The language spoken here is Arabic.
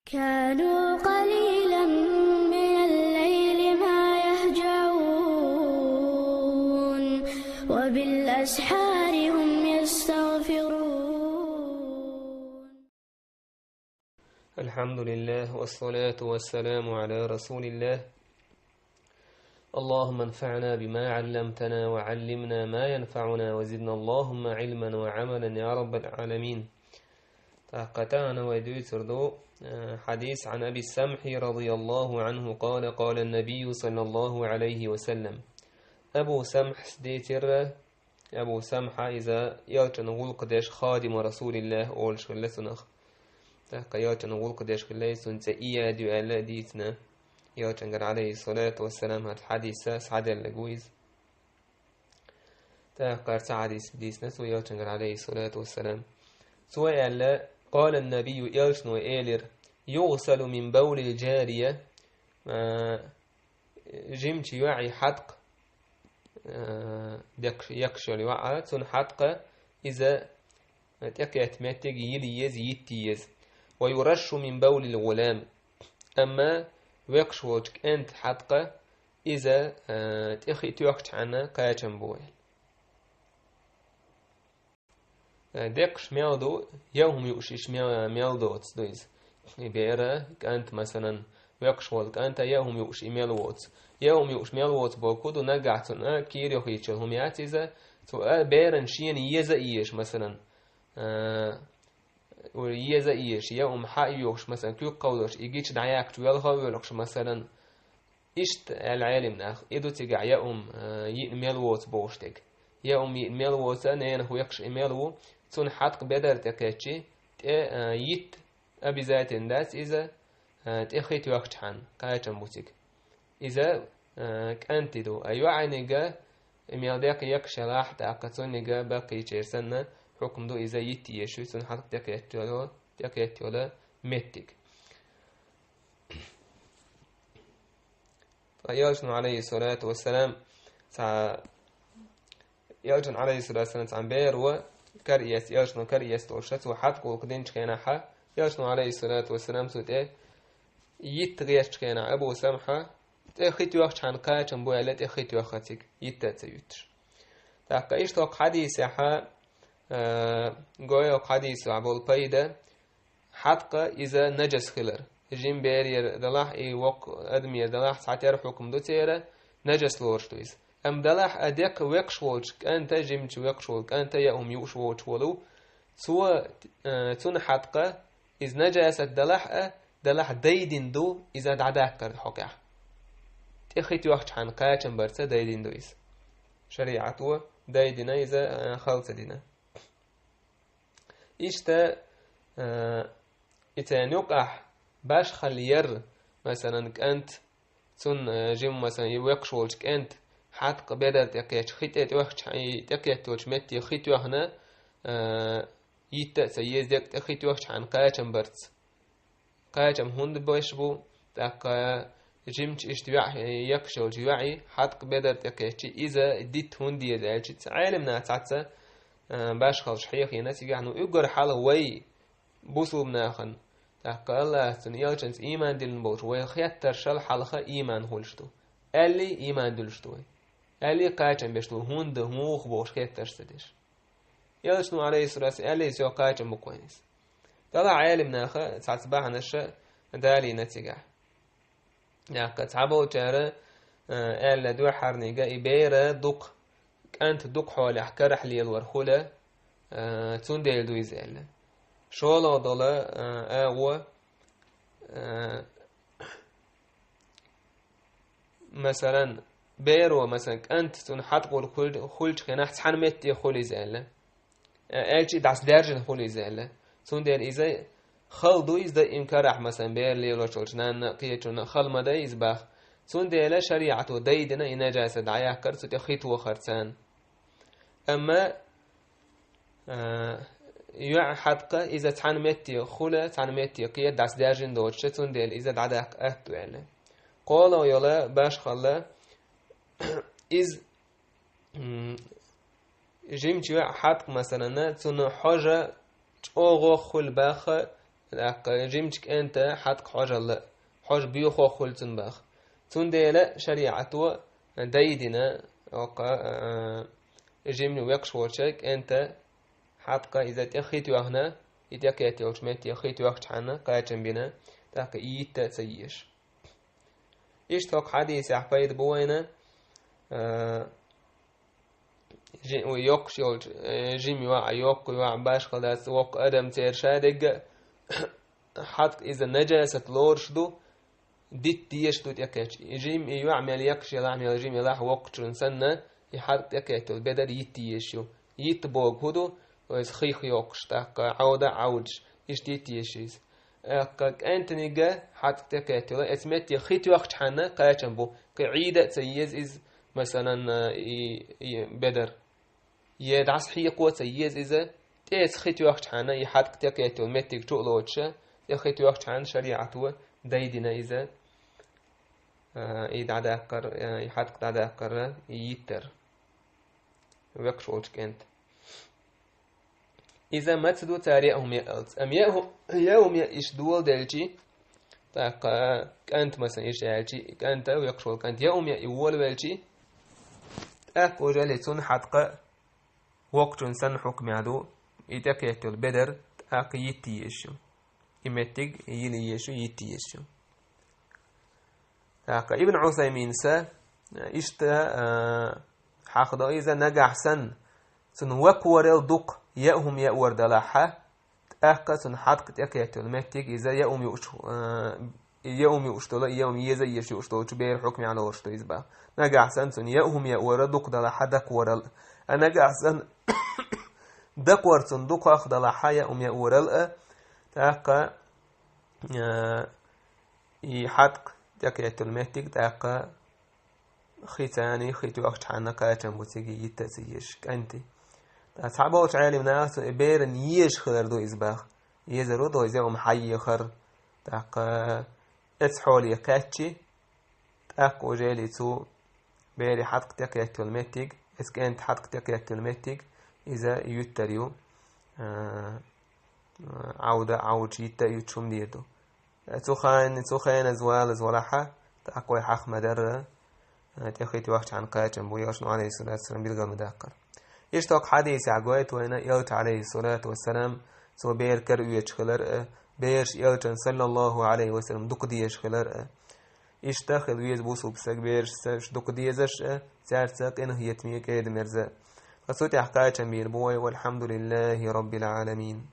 كانوا قليلا من الليل ما يهجعون وبالأسحار هم يستغفرون. الحمد لله والصلاة والسلام على رسول الله. اللهم انفعنا بما علمتنا وعلمنا ما ينفعنا وزدنا اللهم علما وعملا يا رب العالمين. قطعنا ويدوسردو حديث عن أبي السمح رضي الله عنه قال قال النبي صلى الله عليه وسلم. أبو سمح سديتر أبو سمح إذا يلتن غلق داش خادم رسول الله أول شغلتنخ يلتن غلق داش خليسون تأيادي ألا ديتنا يلتن عليه الصلاة والسلام هذا الحديث سعد اللقويز تقر سعديس بديسنا سو يلتن عليه الصلاة والسلام سواء قال النبي يلتن وإيلر يغسل من بول الجارية جمت يوعي حدق يكشل يوعى تن حدق إذا تكيت ماتك يليز يتيز ويرش من بول الغلام أما ويكشوك أنت حدق إذا تأخي توقت عنا قايتن بويل دقش ميلدو يوم يوشيش ميلدو تسدويز يبيرا كأنت مثلا ويكشوك أنت يوم يوش ميلوت يوم يوش ميلوت بوكودو نقعتنا كيريو خيتشلهم ياتيزا سؤال بيرن شين يزا إيش مثلا ويزا إيش يوم حايوش مثلا كل قولش يجيش دعياك تويلها ويلقش مثلا إشت العالم ناخ إدو تجع يوم يميلوت بوشتك يوم يميلوت أنا هو يكش إميلو تون حدق بدر تكاتشي يت أبي ذات الناس إذا تأخيت وقت حن كايتن بوتيك إذا كأنت دو أيوة عينيجا إميلدك يكش راح تأكتون نيجا باقي تشيرسنا حكم دو إذا يتي يشوي تون حدق تكاتشولا متك فيالجن عليه الصلاة والسلام يالجن عليه الصلاة والسلام عن بير وكريس يالجن كريس تولشت وحدق وقدينش كيناحا يالجن عليه الصلاة والسلام سوت يتغيش كينا أبو سمحة تأخيت وقت عن قايتن بوالة تأخيت وقتك يتتسيوتش تاقا إشتوق حديث يحا قويوق حديث عبول بايدة حدق إذا نجس خلر جيم بيرير دلاح إي وق أدمير دلاح ساعتير حكم دو تيرا نجس لورشتويز أم دلاح أديك ويقشولك أنت جيمت ويقشولك أنت يأم يوشوش ولو سوى تون حدق إذ نجاسة دلاح دايدين دو إذا دعداك كرد حقا تأخيت وقت عن قايتن برسا دايدين دو إذ شريعتو دايدنا إذا خلص دينا إشتا إتان يقح باش خلير مثلا كأنت تون جيم مثلا يوقشولش كأنت حدق بدل تأكيت خيتت وقت تأكيت وش متي خيت وحنا يتأسيزك تأخيت وقت عن قايتن برس قايتم هند بوشبو تاقا جيمش اشتباع يكشل جواعي حدق بدر تكيتش إذا ديت هندي يزالش عالمنا تعتسا باش خلش حيخي ناسي يعني يقر حاله وي بوصو بناخن تاقا الله سنيالشنس إيمان دلن بوش وي خياتر شل حلقة إيمان هولشتو اللي إيمان دلشتو اللي قايتم بشتو هند موخ بوش خياتر سدش يالشنو عليه الصلاة اللي سيو قايتم بكوينيس طلع عالمنا خا تعتبع نشأ دالي نتيجة يعني كتعبوا ترى ألا دو حرنيجا إبيرة دق أنت دق حوالي أحكرح لي الورخولة تندل دو يزال شولا ضلا أو مثلا بيرو مثلا أنت تنحط قول خلج خناح حنمت يخول يزال ألشي داس درجة خول يزال تندل إذا خلدو إذا إمكارح مثلا بير ليلو شوشنان قيتشون خل مدى إزباخ سون ديلا شريعة ديدنا إنا جاسة دعيا كرسو تخيط وخرسان أما يوع حدقة إذا تحن متي خولة تحن متي قيت داس داجن دوتش سون ديل إذا دعداك أهتو يعني قولوا يلا باش خلا إذ جيمت يوع حدق مثلا تون حاجة أوغو خل باخ لك جيمتك أنت حتى حاجة لا حاجة بيخو خلصن باخ تنديلا شريعته دايدنا وقا جيمني ويقش ورشك أنت حتى إذا تأخيت وهنا إذا كنت يوشمت يأخيت وقت حنا قاعد بنا تاك إيتا سيش إيش توك حديث أحبايد بوينا ويقش يولج جيمي ويوق باش خلاص وق أدم تيرشادق حتى إذا نجاسة لورشدو ديت تيشتو تيكاتش جيم يعمل يقش يعمل جيم يلاح وقت سنة يحط يكاتل بدل يتيشو يتبوغ هدو ويس خيخ يوقش تاك عودة عودش يشتيت يشيز أنتني جا حتى تكاتل اسمت يخيت وقت حنا قاچن بو قعيدة سيز إز مثلا بدر يدعس حي قوة سيز إذا تيس خيت وقت حنا يحط تكاتل متك تولوتش يخيت وقت حنا شريعته دايدنا إذا إذا داكر يحط داكر يتر ويقش وجك أنت إذا ما تدو تاريخهم يألت أم يوم يش دول دلجي تاك أنت مثلا إيش دلجي أنت ويقشول كانت يوم يقول دلجي أك وجل تون حتى وقت سن حكم عدو إذا كيت البدر أك يتيشو يمتج يليشو يتيشو تاك ابن عثيمين سا إشتا حقدا إذا نجح سن وكور الدق يأهم يأور دلاحة أحكا سنحط كتأكيت المتك إذا يأم يشتلا يأم يزي يشتلا تبير حكم على ورشتو إزبا نجح سن يأهم يأور دق دلاحة دكور نجح سن دكور سن دق أخ دلاحة يأم يأور تأكا يحط كتأكيت المتك تأكا خيتاني خيتو أخت حنا كاتم بوتيجي يتسيش كأنتي أصحابه عالم ناس بيرن يش خير دو إزباخ يزرو دو إزاهم حي خر تاق إسحولي كاتشي تاق وجالي تو بيري حدق تاكي التلمتيك إسكنت حدق تاكي التلمتيك إذا يتريو عود يتا يتشم ديدو تخان زوالحة تاقوي حق مدر تأخيتي وقت عن قاتم بوياشنو عليه الصلاة والسلام بيلغا مداقر يشتاق حديث عقويت وين يلت عليه الصلاة والسلام سو بير كرؤية خلر بيرش يلتن صلى الله عليه وسلم دق ديش خلر يشتاخل ويز بوسو بسك بيرش دق ديزش سارسك إنه يتمية كيد مرزا فسوتي حقاية بير بوي والحمد لله رب العالمين.